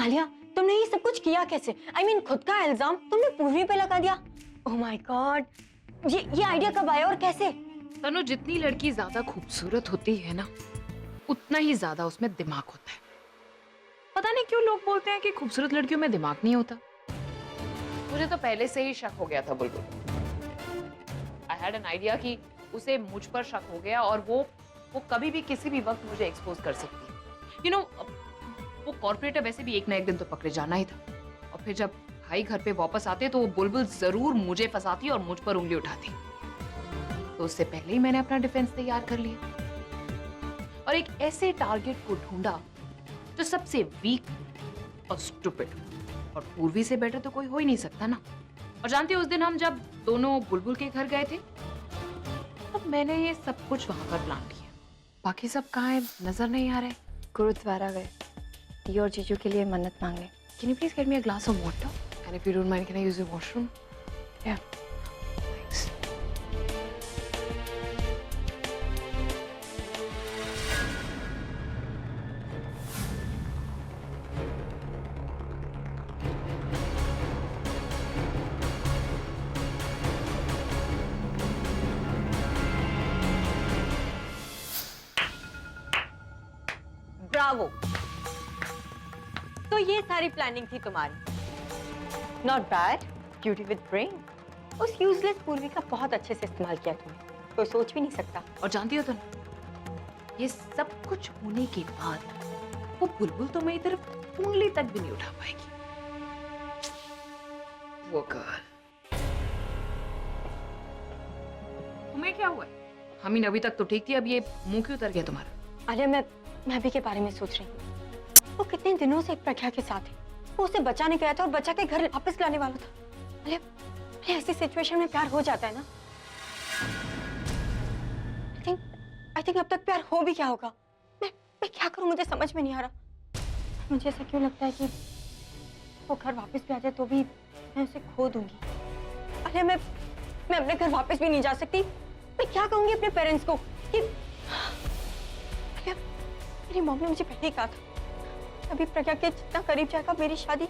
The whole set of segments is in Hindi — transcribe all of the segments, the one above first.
आलिया, तुमने ये सब कुछ किया कैसे? I mean, खुद का इल्जाम तुमने पूर्वी पे लगा दिया। ओह माय गॉड, ये आइडिया कब आया और कैसे? तनु, जितनी लड़की ज्यादा खूबसूरत होती है ना, उतना ही ज्यादा उसमें दिमाग होता है। पता नहीं क्यों लोग बोलते हैं कि खूबसूरत लड़कियों में दिमाग नहीं होता। मुझे तो पहले से ही शक हो गया था बुलबुल। आई हैड एन आइडिया कि उसे मुझ पर शक हो गया और वो कभी भी किसी भी वक्त मुझे एक्सपोज कर सकती है। यू नो, वो कॉर्पोरेटर वैसे भी एक ना एक दिन तो पकड़े जाना ही था, और फिर जब भाई घर पे वापस आते तो वो बुलबुल जरूर मुझे फंसाती और मुझ पर उंगली उठाती। तो उससे पहले ही मैंने अपना डिफेंस तैयार कर लिया और एक ऐसे टारगेट को ढूंढा जो सबसे वीक और स्टूपिड, और पूर्वी से बेटर तो कोई हो ही नहीं सकता ना। और जानते हो, उस दिन हम जब दोनों बुलबुल के घर गए थे तब मैंने ये सब कुछ वहां पर प्लान किया। बाकी सब कहाँ है, नजर नहीं आ रहे। गुरुद्वारा गए और जीजू के लिए मन्नत मांगने। Can you please get me a glass of water? And if you don't mind, can I use your washroom? Yeah. Thanks. Bravo. तो ये सारी प्लानिंग थी तुम्हारी। Not bad, beauty with brain. उस यूजलेस पूर्वी का बहुत अच्छे से इस्तेमाल किया तुमने, कोई सोच भी नहीं सकता। और जानती हो तुम, ये सब कुछ होने के बाद वो बुलबुल तो मेरी तरफ उंगली तक भी नहीं उठा पाएगी। वो गर्ल। तुम्हें क्या हुआ? हमीन अभी तक तो ठीक थी, अब ये मुंह क्यों उतर गया तुम्हारा? अरे मैं अभी के बारे में सोच रही हूँ। वो कितने दिनों से प्रज्ञा के साथ है, वो उसे बचाने गया था और बचा के घर वापस लाने वाला था। अरे ऐसी सिचुएशन में प्यार हो जाता है ना। आई थिंक अब तक प्यार हो भी क्या होगा। मैं क्या करूं, मुझे समझ में नहीं आ रहा। मुझे ऐसा क्यों लगता है कि वो घर वापस भी आ जाए तो भी मैं उसे खो दूंगी। अरे मैं अपने घर वापस भी नहीं जा सकती। मैं क्या कहूंगी अपने पेरेंट्स को कि मेरी मम्मी ने मुझे पहले ही कहा था, अभी प्रज्ञा के जितना करीब जाएगा मेरी शादी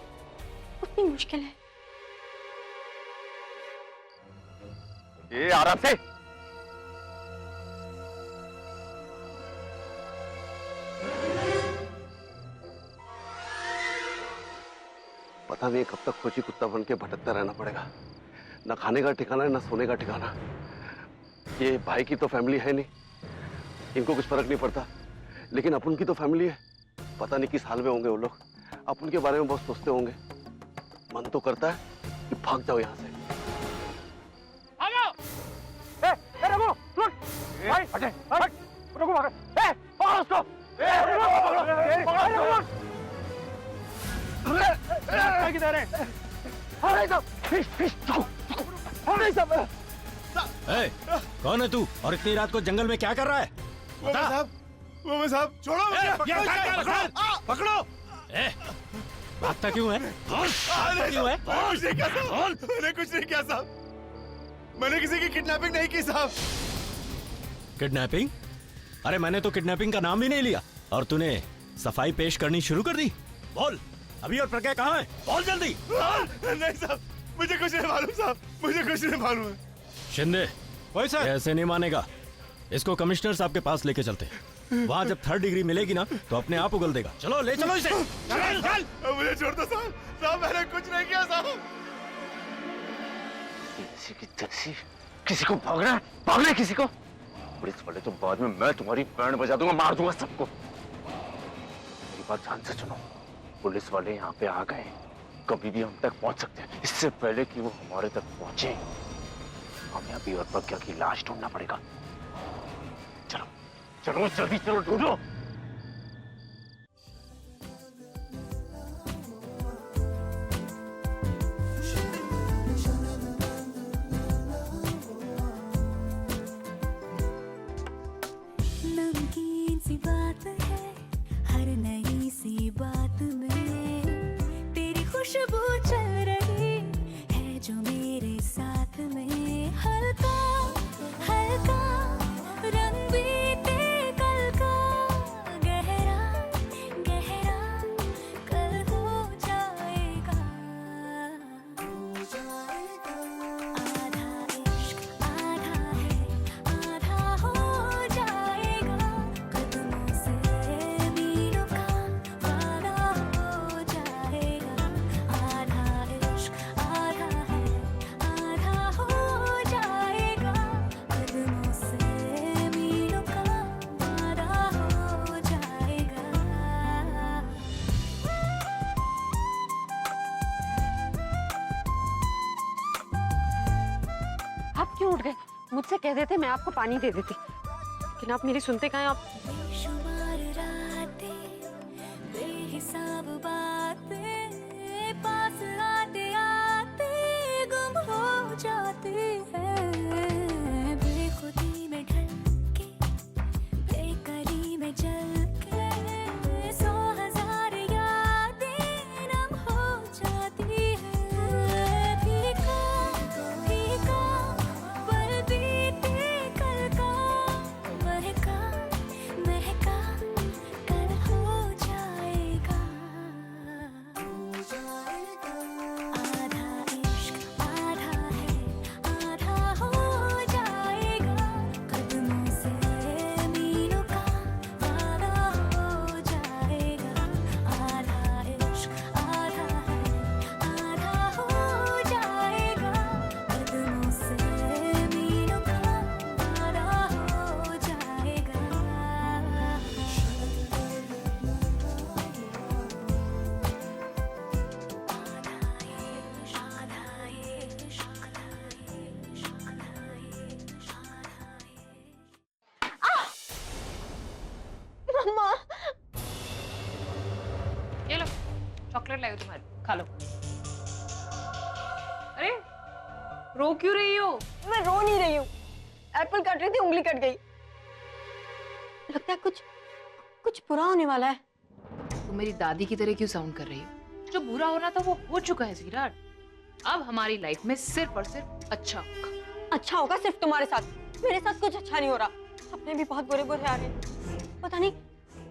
उतनी मुश्किल है। ये आराम से। पता नहीं कब तक खोजी कुत्ता बन के भटकता रहना पड़ेगा। ना खाने का ठिकाना है, ना सोने का ठिकाना। ये भाई की तो फैमिली है नहीं, इनको कुछ फर्क नहीं पड़ता, लेकिन अपन की तो फैमिली है। पता नहीं किस हाल में होंगे वो लोग, अपन के बारे में बहुत सोचते होंगे। मन तो करता है कि भाग जाओ यहाँ से। रघु, रुक! भाई, हटे, हट! रघु, भाग! पकड़ो उसको! किधर है? अरे सब, फिश, अरे सब! कौन है तू और इतनी रात को जंगल में क्या कर रहा है? बता। वो साहब, छोड़ो मुझे! पकड़ो! भागता क्यों है? क्यों है? मैंने कुछ नहीं किया साहब। मैंने किसी की किडनैपिंग नहीं की साहब। किडनैपिंग? अरे मैंने तो किडनैपिंग का नाम भी नहीं लिया और तूने सफाई पेश करनी शुरू कर दी। बोल, अभी और प्रज्ञा कहाँ है? बोल जल्दी। नहीं साहब, मुझे कुछ नहीं मालूम साहब, मुझे कुछ नहीं मालूम है। शिंदे, वही सर। ऐसे नहीं मानेगा, इसको कमिश्नर साहब के पास लेके चलते। वहाँ जब 3rd डिग्री मिलेगी ना तो अपने आप उगल देगा। चलो ले चलो इसे। चल, चल। मुझे छोड़ दो साहब, साहब मैंने कुछ नहीं किया साहब। किसी की टैक्सी, किसी को भागना है किसी को। पुलिस वाले तो बाद में मैं तुम्हारी बैंड बजा दूंगा, मार दूंगा सबको। मेरी बात ध्यान से सुनो, पुलिस वाले यहाँ पे आ गए, कभी भी हम तक पहुँच सकते हैं। इससे पहले कि वो हमारे तक पहुँचे, हमें अभी और प्रज्ञा की लाश ढूंढना पड़ेगा। चलो चलो जल्दी चलो, ढूंढो। नमकीन सी बात है हर नई सी बात में, तेरी खुशबू चल रही है क्यों उठ गए? मुझसे कह देते मैं आपको पानी दे देती, लेकिन आप मेरी सुनते कहाँ हैं आप? बेशुमार रातें, बेहिसाब बातें, पास आते आते गुम हो जाते हैं। बेखुदी में ढल के, बेकरी में जल के, 100,000 यादें नम हो जाती हैं। फीका फीका पल बीते कल का, महका महका कल हो जाएगा। आधा इश्क आधा है, आधा हो जाएगा। कदमों से मीलों का वादा हो जाएगा। आधा इश्क आधा है, आधा हो जाएगा। कदमों से मीलों का वादा हो जाएगा। मम्मा ये लो चॉकलेट लाई हो तुम्हारी, खा लो। अरे रो क्यों रही हो? मैं रो नहीं रही हूँ, एप्पल काट रही थी, उंगली कट गई। लगता है कुछ कुछ बुरा होने वाला है। तुम मेरी दादी की तरह क्यों साउंड कर रही हो? जो बुरा होना था वो हो चुका है सीराट। अब हमारी लाइफ में सिर्फ और सिर्फ अच्छा होगा। अच्छा होगा सिर्फ तुम्हारे साथ, मेरे साथ कुछ अच्छा नहीं हो रहा। सपने भी बहुत बुरे बुरे आ रहे हैं। पता नहीं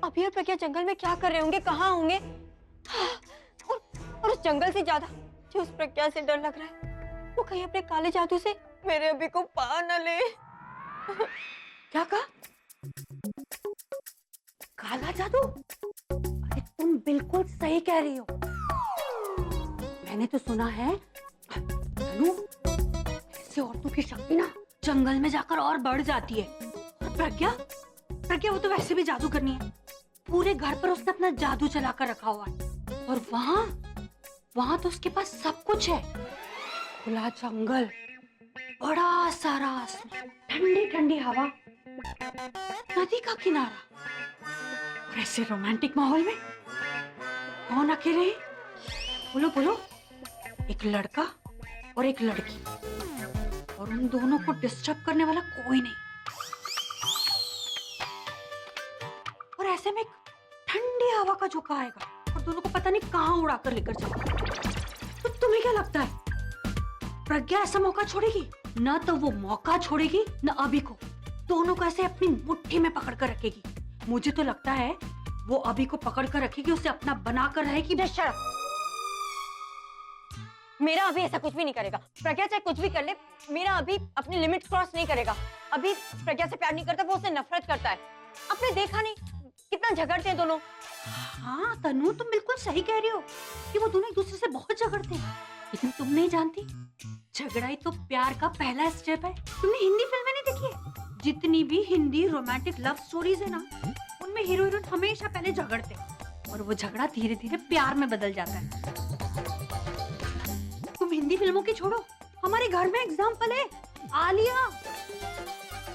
अभी और प्रज्ञा जंगल में क्या कर रहे होंगे, कहाँ होंगे। और उस जंगल से ज्यादा जो उस प्रज्ञा से डर लग रहा है, वो कहीं अपने काले जादू से मेरे अभी को पा न ले। क्या कहा? काला जादू? अरे तुम बिल्कुल सही कह रही हो। मैंने तो सुना है धनु, ऐसे औरतों की शक्ति ना जंगल में जाकर और बढ़ जाती है। और प्रज्ञा प्रज्ञा वो तो वैसे भी जादू करनी है, पूरे घर पर उसने अपना जादू चलाकर रखा हुआ है। और वहां तो उसके पास सब कुछ है, खुला जंगल, बड़ा सारा आसमान, ठंडी ठंडी हवा, नदी का किनारा। और ऐसे रोमांटिक माहौल में कौन अकेले है? बोलो बोलो। एक लड़का और एक लड़की, और उन दोनों को डिस्टर्ब करने वाला कोई नहीं। और ऐसे में एक ठंडी हवा का झोंका आएगा और दोनों को पता नहीं कहाँ उड़ाकर लेकर जाएगा। तो तुम्हें क्या लगता है प्रज्ञा ऐसा मौका छोड़ेगी? ना तो वो मौका छोड़ेगी, ना अभी को। दोनों को ऐसे अपनी मुट्ठी में पकड़ कर रखेगी। मुझे तो लगता है वो अभी को पकड़ कर रखेगी, उसे अपना बना कर रहेगी। शर्म। मेरा अभी ऐसा कुछ भी नहीं करेगा। प्रज्ञा चाहे कुछ भी कर ले, मेरा अभी अपनी लिमिट क्रॉस नहीं करेगा। अभी प्रज्ञा से प्यार नहीं करता, वो उससे नफरत करता है। आपने देखा नहीं कितना झगड़ते हैं दोनों। हाँ तनु, तुम बिल्कुल सही कह रही हो कि वो दोनों एक दूसरे से बहुत झगड़ते हैं, लेकिन तुम नहीं जानती, झगड़ा ही तो प्यार का पहला स्टेप है। तुमने हिंदी फिल्में नहीं देखी है? जितनी भी हिंदी रोमांटिक लव स्टोरीज है ना, उनमें हीरो हीरोइन हमेशा पहले झगड़ते हैं और वो झगड़ा धीरे धीरे प्यार में बदल जाता है। तुम हिंदी फिल्मों की छोड़ो, हमारे घर में एग्जाम्पल है आलिया।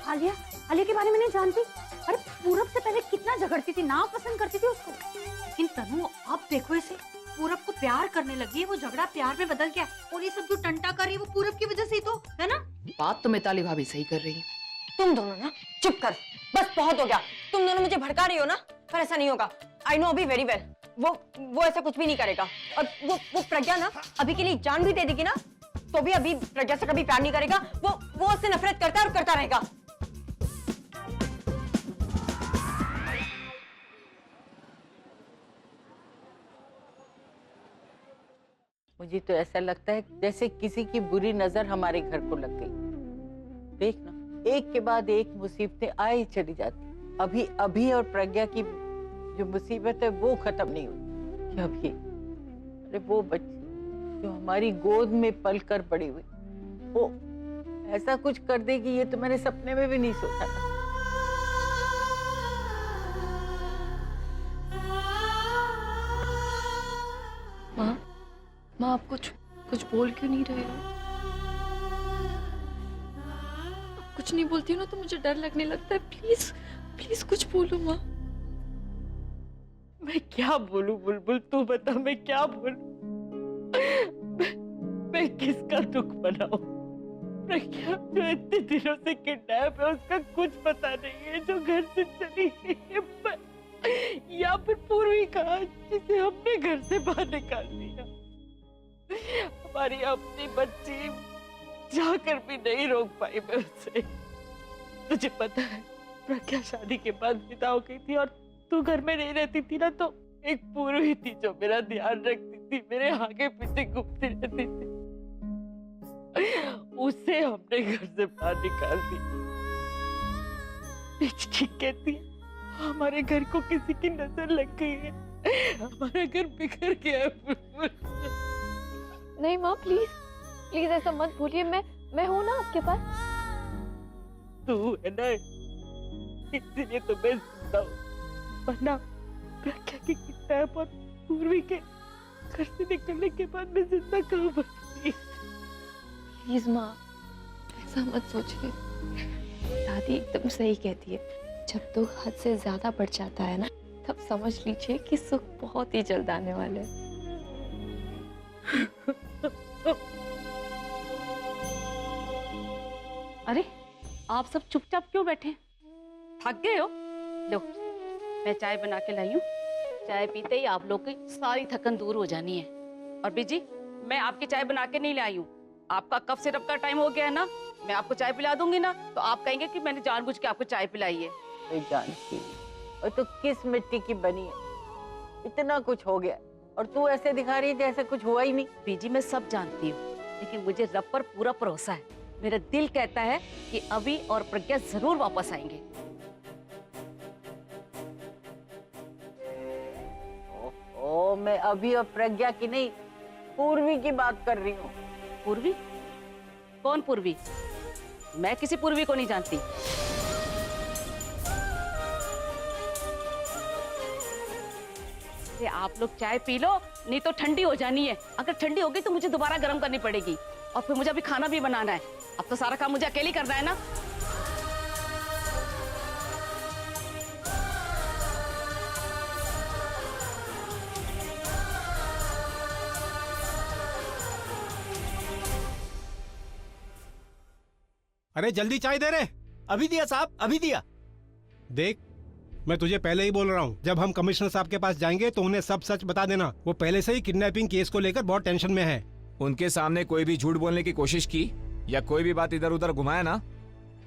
आलिया आलिया के बारे में नहीं जानती? अरे पूरब से पहले कितना झगड़ती थी, ना पसंद करती थी उसको। लेकिन तनु अब देखो इसे, पूरब को प्यार करने लगी है, वो झगड़ा प्यार में बदल गया। और ये सब जो टंटा कर रही है वो पूरब की वजह से ही तो है ना। बात तो मिताली भाभी सही कर रही है। तुम दोनों ना चुप कर, बस बहुत हो गया। तुम दोनों मुझे भड़का रही हो ना, पर ऐसा नहीं होगा। आई नो अभी वेरी वेल, वो ऐसा कुछ भी नहीं करेगा। और वो प्रज्ञा ना अभी के लिए जान भी दे देगी ना, तो भी अभी प्रज्ञा से कभी प्यार नहीं करेगा। वो उससे नफरत करता है और करता रहेगा। मुझे तो ऐसा लगता है जैसे किसी की बुरी नजर हमारे घर को लग गई। देखना, एक के बाद एक मुसीबतें आई चली जाती। अभी और प्रज्ञा की जो मुसीबत है वो खत्म नहीं हुई। अभी अरे वो बच्ची जो हमारी गोद में पल कर बड़ी हुई, वो ऐसा कुछ कर देगी ये तो मैंने सपने में भी नहीं सोचा था। माँ आप कुछ बोल क्यों नहीं रहे हो? कुछ नहीं बोलती हूँ ना तो मुझे डर लगने लगता है। प्लीज प्लीज कुछ बोलो माँ। मैं क्या बोलूं बुलबुल, तू बता मैं क्या बोलूं? मैं किसका दुख बनाऊं? प्रज्ञा जो इतने दिनों से किडनैप है उसका कुछ पता नहीं है, जो घर से चली गई है, या फिर पूर्वी का जिसे हमने घर से बाहर निकाल दिया। हमारी अपनी बच्ची जाकर भी नहीं रोक पाई मैं उसे। तुझे पता है प्रज्ञा शादी के बाद विदा हो गई थी और तू घर में नहीं रहती थी ना, तो एक पूर्वी थी जो मेरा ध्यान रखती थी, मेरे आगे पीछे घूमती रहती थी। उसे हमने घर से बाहर निकाल दिया। ठीक कहती है, हमारे घर को किसी की नजर लग गई है, हमारा घर बिखर गया है। नहीं माँ प्लीज प्लीज ऐसा मत बोलिए। मैं हूँ ना आपके पास। तू है ना, इसलिए तो मैं जिंदा हूँ, वरना प्रज्ञा की किडनैप और पूर्वी के घर से निकलने के बाद मैं जिंदा कहाँ बची? प्लीज माँ ऐसा मत सोचिए। दादी एकदम सही कहती है, जब दुख हद से ज्यादा बढ़ जाता है ना तब समझ लीजिए कि सुख बहुत ही जल्द आने वाले है। अरे आप सब चुपचाप क्यों बैठे? थक गए हो? लो मैं चाय बना के लाई हूँ। चाय पीते ही आप लोग की सारी थकन दूर हो जानी है। और बीजी मैं आपकी चाय बना के नहीं लाई हूँ, आपका कफ सिरप का टाइम हो गया है ना, मैं आपको चाय पिला दूंगी ना तो आप कहेंगे कि मैंने जानबूझ के आपको चाय पिलाई है। मैं जानती हूँ, और तू किस मिट्टी की बनी है, इतना कुछ हो गया और तू ऐसे दिखा रही है जैसे कुछ हुआ ही नहीं। बीजी मैं सब जानती हूँ, लेकिन मुझे रब पर पूरा भरोसा है। मेरा दिल कहता है कि अभी और प्रज्ञा जरूर वापस आएंगे। ओ मैं अभी और प्रज्ञा की नहीं, पूर्वी की बात कर रही हूँ। पूर्वी? कौन पूर्वी? मैं किसी पूर्वी को नहीं जानती। आप लोग चाय पी लो, नहीं तो ठंडी हो जानी है। अगर ठंडी होगी तो मुझे दोबारा गर्म करनी पड़ेगी, और फिर मुझे अभी खाना भी बनाना है। अब तो सारा काम मुझे अकेले करना है ना। अरे जल्दी चाय दे रहे। अभी दिया साहब, अभी दिया। देख मैं तुझे पहले ही बोल रहा हूँ, जब हम कमिश्नर साहब के पास जाएंगे तो उन्हें सब सच बता देना। वो पहले से ही किडनैपिंग केस को लेकर बहुत टेंशन में है। उनके सामने कोई भी झूठ बोलने की कोशिश की या कोई भी बात इधर उधर घुमाया ना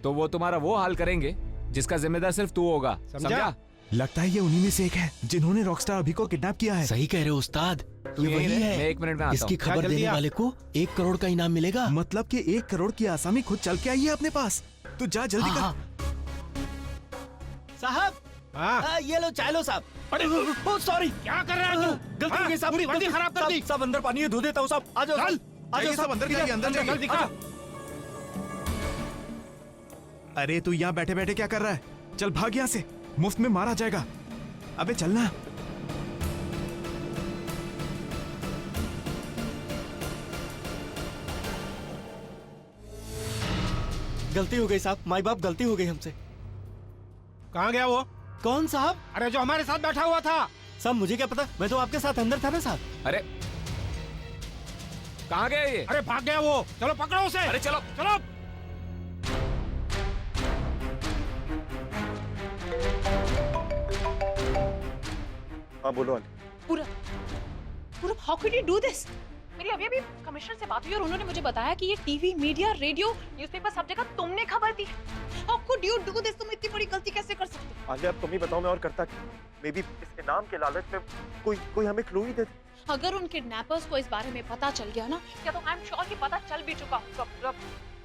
तो वो तुम्हारा वो हाल करेंगे जिसका जिम्मेदार सिर्फ तू होगा, समझा? लगता है ये उन्हीं में से एक है जिन्होंने रॉकस्टार अभी को किडनैप किया है। सही कह रहे हो उस्ताद, ये वही है। मैं 1 मिनट में आता इसकी हूं। खबर देने वाले को 1 करोड़ का इनाम मिलेगा। मतलब कि 1 करोड़ की आसामी खुद चल के आई है अपने पास। तू जा जल्दी कर। साहब हाँ ये लो चाय लो साहब। अरे सॉरी, क्या कर रहा है तू? गलती हो गई साहब, पूरी वर्दी खराब कर दी। सब अंदर पानी है, धो देता हूँ साहब। आ जाओ चल आ जाओ सब अंदर जाइए, अंदर जाइए। दिखा। अरे तू यहाँ बैठे बैठे क्या कर रहा है? चल भाग यहाँ से, मुफ्त में मारा जाएगा। अबे चलना। गलती हो गई साहब, माई बाप गलती हो गई हमसे। कहाँ गया वो? कौन साहब? अरे जो हमारे साथ बैठा हुआ था। साहब मुझे क्या पता, मैं तो आपके साथ अंदर था ना साहब। अरे कहाँ गया ये? अरे भाग गया वो, चलो पकड़ो उसे। अरे चलो चलो। हाँ बोलो। पूरब how could you do this? मेरी अभी कमिश्नर से बात हुई और उन्होंने मुझे बताया कि ये टीवी, मीडिया, रेडियो, न्यूज़पेपर सब जगह तुमने खबर दी। How could you do this? तुम इतनी बड़ी गलती कैसे कर सकते हो? आलिया अब तुम ही बताओ, मैं और करता क्या? मे बी इसके नाम के लालच में कोई हमें क्लू ही दे दे। अगर उन किडनैपर्स को इस बारे में पता चल गया ना, या तो आई एम श्योर कि पता चल भी चुका होगा,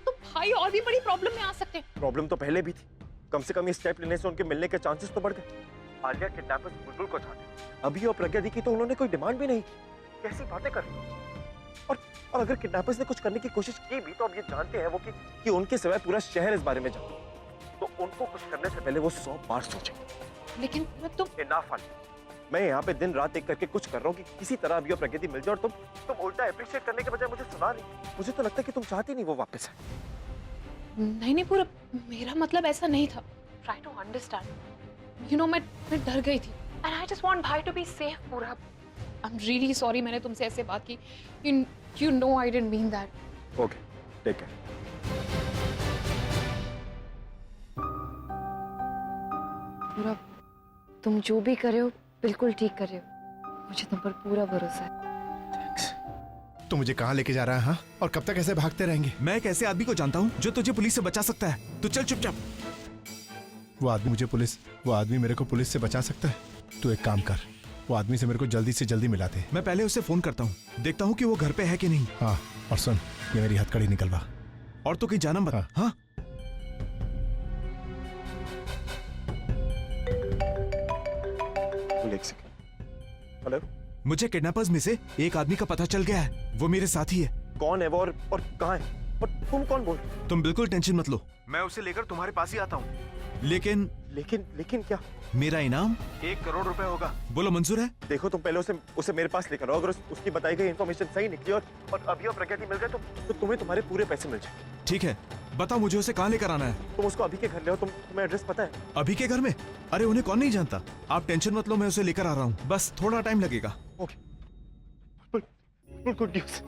तो भाई और भी बड़ी प्रॉब्लम में आ सकते हैं। प्रॉब्लम तो पहले भी थी, कम से कम ये स्टेप लेने से उनके मिलने के चांसेस तो बढ़ गए। आलिया किडनैपर्स बुलबुल को चाहते, अभी और प्रज्ञा दी की तो उन्होंने कोई डिमांड भी नहीं की। कैसी बातें कर रही हो? और अगर किडनैपर्स ने कुछ करने की कोशिश की भी तो अब ये जानते हैं वो कि उनके सिवाय पूरा शहर इस बारे में जानता है, तो उनको कुछ करने से पहले वो 100 बार सोचेंगे। लेकिन तुम इनफ आलिया, मैं यहाँ पे दिन रात एक करके कुछ कर रहा हूँ कि किसी तरह अभी और प्रगति मिल जाए, और तुम उल्टा अप्रिशिएट करने के बजाय मुझे सुना नहीं। मुझे तो लगता है कि तुम चाहती नहीं वो वापस है। नहीं नहीं पूरा, मेरा मतलब ऐसा नहीं था। Try to understand. You know मैं डर गई थी एंड आई जस्ट वांट भाई टू बी सेफ पूरा। आई एम रियली सॉरी मैंने तुमसे ऐसे बात की। You know I didn't mean that. Okay, take care. पूरा तुम जो भी कर रहे हो बिल्कुल ठीक कर रहे हो, मुझे तुम पर पूरा भरोसा है। तो मुझे कहाँ लेके जा रहा है? हाँ, और कब तक ऐसे भागते रहेंगे? मैं एक ऐसे आदमी को जानता हूँ जो तुझे पुलिस से बचा सकता है। तू चल चुपचाप। वो आदमी मेरे को पुलिस से बचा सकता है। तू एक काम कर, वो आदमी से मेरे को जल्दी से जल्दी मिला दे। मैं पहले उससे फोन करता हूँ, देखता हूँ कि वो घर पे है कि नहीं। हाँ, और सुन, ये मेरी हथकड़ी निकलवा और तो कहीं जाना मत। हाँ, हेलो, मुझे किडनैपर्स में से एक आदमी का पता चल गया है। वो मेरे साथी है। कौन है वो और कहाँ है? और तुम कौन बोल? तुम बिल्कुल टेंशन मत लो, मैं उसे लेकर तुम्हारे पास ही आता हूँ। लेकिन क्या? मेरा इनाम 1 करोड़ रुपए होगा। बोलो मंजूर है? देखो, तुम पहले उसे मेरे पास लेकर आओ। अगर उसकी बताई गई इन्फॉर्मेशन सही निकली और अभी और प्रज्ञा मिल गए तो तुम्हें तुम्हारे पूरे पैसे मिल जाए। ठीक है, बताओ मुझे उसे कहाँ लेकर आना है? तुम उसको अभी के घर ले आओ। तुम्हें एड्रेस पता है? अभी के घर में? अरे उन्हें कौन नहीं जानता। आप टेंशन मत लो, मैं उसे लेकर आ रहा हूँ, बस थोड़ा टाइम लगेगा। Okay, good news.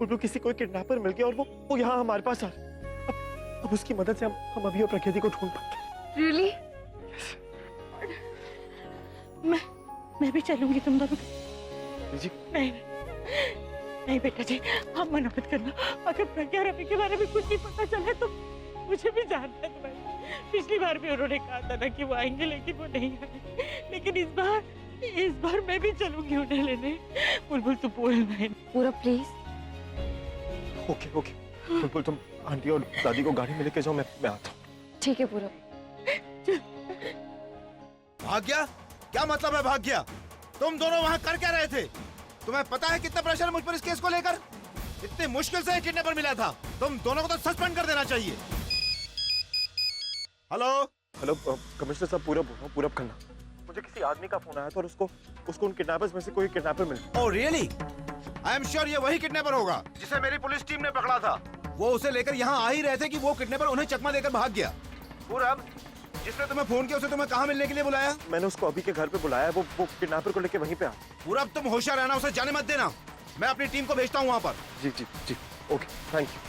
उनको किसी कोई किडनैपर मिल गया और वो यहाँ हमारे पास आ रहा है। अब उसकी मदद से हम अभी और प्रकृति को ढूंढ पाएंगे। Really? मैं भी चलूंगी तुम दोनों। जी नहीं बेटा जी, आप मना मत करना। अगर प्रज्ञा रवि के बारे में कुछ भी पता चला तो मुझे भी जानना है तुम्हें। पिछली बार भी उन्होंने कहा था ना कि वो आएंगे, लेकिन वो नहीं आए। लेकिन इस बार मैं भी चलूंगी उन्हें लेने। बुलबुल तू बोल पूरा प्लीज। ओके, बुलबुल तुम आंटी और दादी को गाड़ी में लेके जाओ, मैं आता हूँ। ठीक है पूरा। भाग गया? क्या मतलब है भाग गया? तुम दोनों वहाँ कर क्या रहे थे? तुम्हें पता है कितना प्रेशर है मुझ पर इस केस को लेकर? इतनी मुश्किल से किडनैपर मिला था। तुम दोनों को तो सस्पेंड कर देना चाहिए। हेलो कमिश्नर साहब, पूरब खन्ना। मुझे किसी आदमी का फोन आया था और उसको उन किडनैपर्स में से कोई किडनैपर मिला। Oh really? I am sure ये वही किडनैपर होगा जिसे मेरी पुलिस टीम ने पकड़ा था। वो उसे लेकर यहाँ आ ही रहे थे कि वो किडनैपर उन्हें चकमा देकर भाग गया। पूरब, जिसने तुम्हें फोन किया उसे तुम्हें कहाँ मिलने के लिए बुलाया? मैंने उसको अभी के घर पे बुलाया। वो किडनैपर को लेके वहीं पे आ। पूरब तुम होशियार रहना, उसे जाने मत देना। मैं अपनी टीम को भेजता हूँ वहाँ पर। जी, ओके, थैंक यू।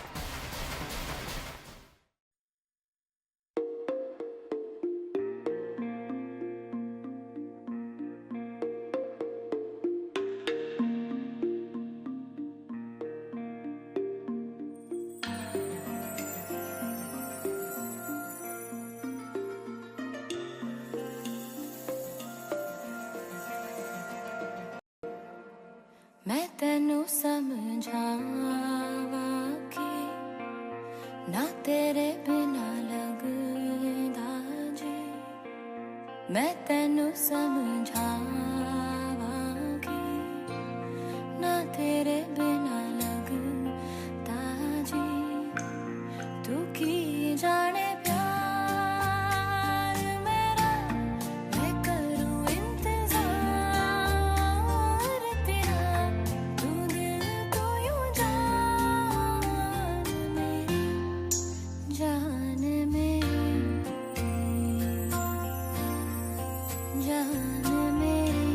मैं तेनू समझावा कि ना तेरे बिना लगदा जी। मैं तेनू समझावा कि ना तेरे बिना लगदा जी। तू की जाने प्यार मेरा, मैं करूं इंतजार तेरा। तू दिल को यूं जान मेरी, जान मेरी, जान मेरी।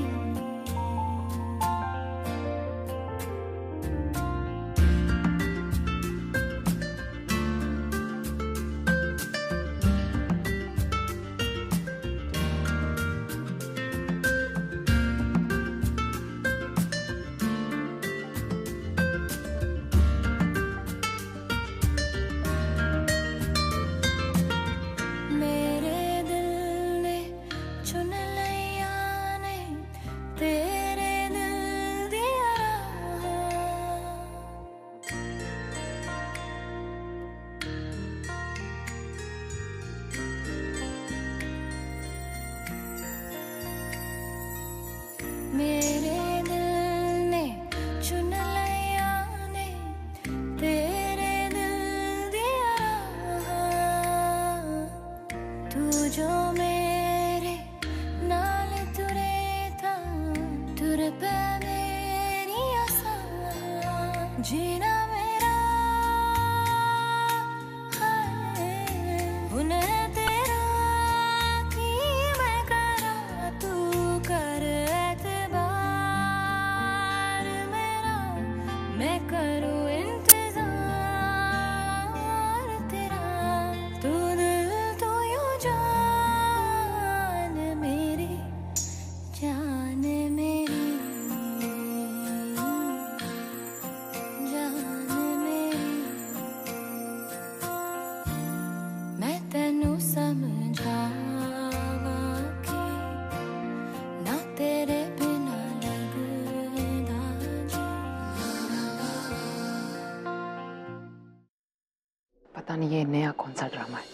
पता नहीं ये नया कौन सा ड्रामा है।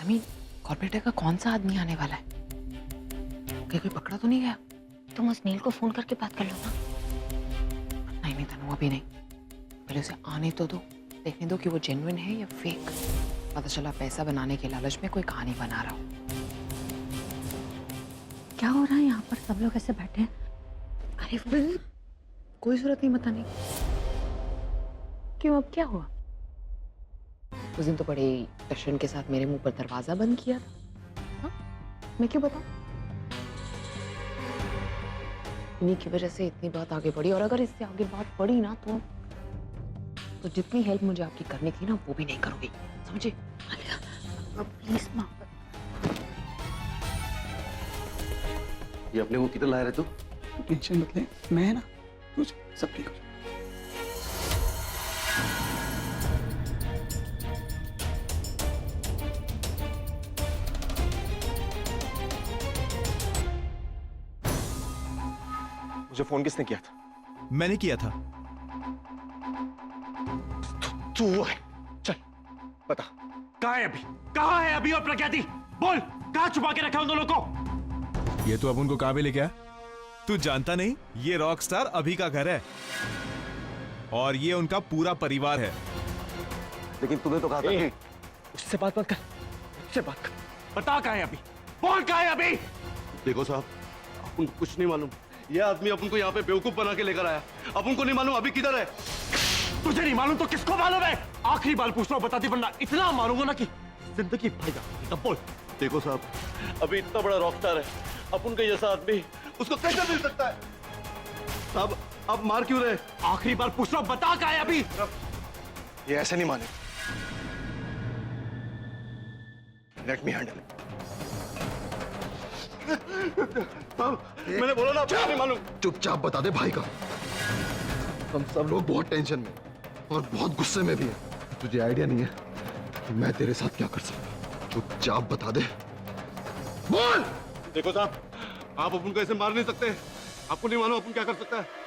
आई मीन कॉर्पोरेटर का कौन सा आदमी आने वाला है? कहीं कोई पकड़ा तो नहीं गया? तुम उस नील को फोन करके बात कर लो ना। नहीं नहीं तनु, अभी नहीं, पहले उसे आने तो दो, देखने दो कि वो जेन्युइन है या फेक। पता चला पैसा बनाने के लालच में कोई कहानी बना रहा हो। क्या हो रहा है यहाँ पर? सब लोग ऐसे बैठे हैं। अरे वो कोई जरूरत नहीं बताने। क्यों, अब क्या हुआ? उस दिन तो बड़े टशन के साथ मेरे मुंह पर दरवाजा बंद किया था। हाँ? मैं क्यों बताऊं? इन्हीं की वजह से इतनी बात आगे बढ़ी, और अगर इससे आगे बात बढ़ी ना तो जितनी हेल्प मुझे आपकी करनी थी ना वो भी नहीं करोगी, समझे? प्लीज माँ। ये अपने को किधर लाया रहे तू? टेंशन मत ले, मैं ना कुछ सब ठीक हो जाएगा। मुझे फोन किसने किया था? मैंने किया था। तू है? चल बता, कहाँ है अभी? कहाँ है अभी और प्रज्ञाति? बोल, कहाँ छुपा के रखा उन दोनों को? ये तो अब उनको कहाँ भी लेके आया? तू जानता नहीं, ये रॉक स्टार अभी का घर है और ये उनका पूरा परिवार है। लेकिन तूने तो कहा था कि उससे बात मत कर, उससे बात कर। बता कहाँ है अभी? बोल कहाँ है अभी? देखो साहब, अपन को कुछ नहीं मालूम। ये आदमी अपन को यहाँ पे बेवकूफ बना के लेकर आया। अपन को नहीं मालूम अभी किधर है। तुझे नहीं मालूम तो किसको मालूम है? आखिरी बार पूछ रहा हूँ, बताती, वरना इतना मारूंगा ना कि जिंदगी भर जाएगी। तब बोल। देखो साहब, अभी इतना बड़ा रॉक स्टार है, अपन का जैसा आदमी उसको कैसे मिल सकता है? साहब आप मार क्यों रहे? आखिरी बार पूछ रहा हूँ, बता कहाँ है अभी? ये ऐसे नहीं माने। Let me handle. मैंने बोला ना आपको नहीं मालूम। चुपचाप बता दे भाई का। हम सब लोग बहुत टेंशन में और बहुत गुस्से में भी हैं। तुझे आइडिया नहीं है कि मैं तेरे साथ क्या कर सकता। चुपचाप बता दे। बोल। देखो साहब, आप अपन को ऐसे मार नहीं सकते। आपको नहीं मालूम अपन क्या कर सकता है।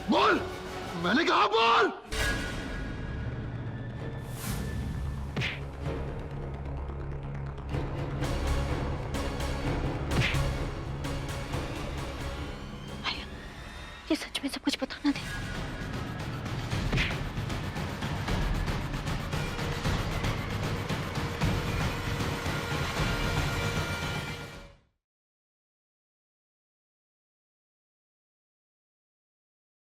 बोल, मैंने कहा बोल। ये सच में सब कुछ बताना थे।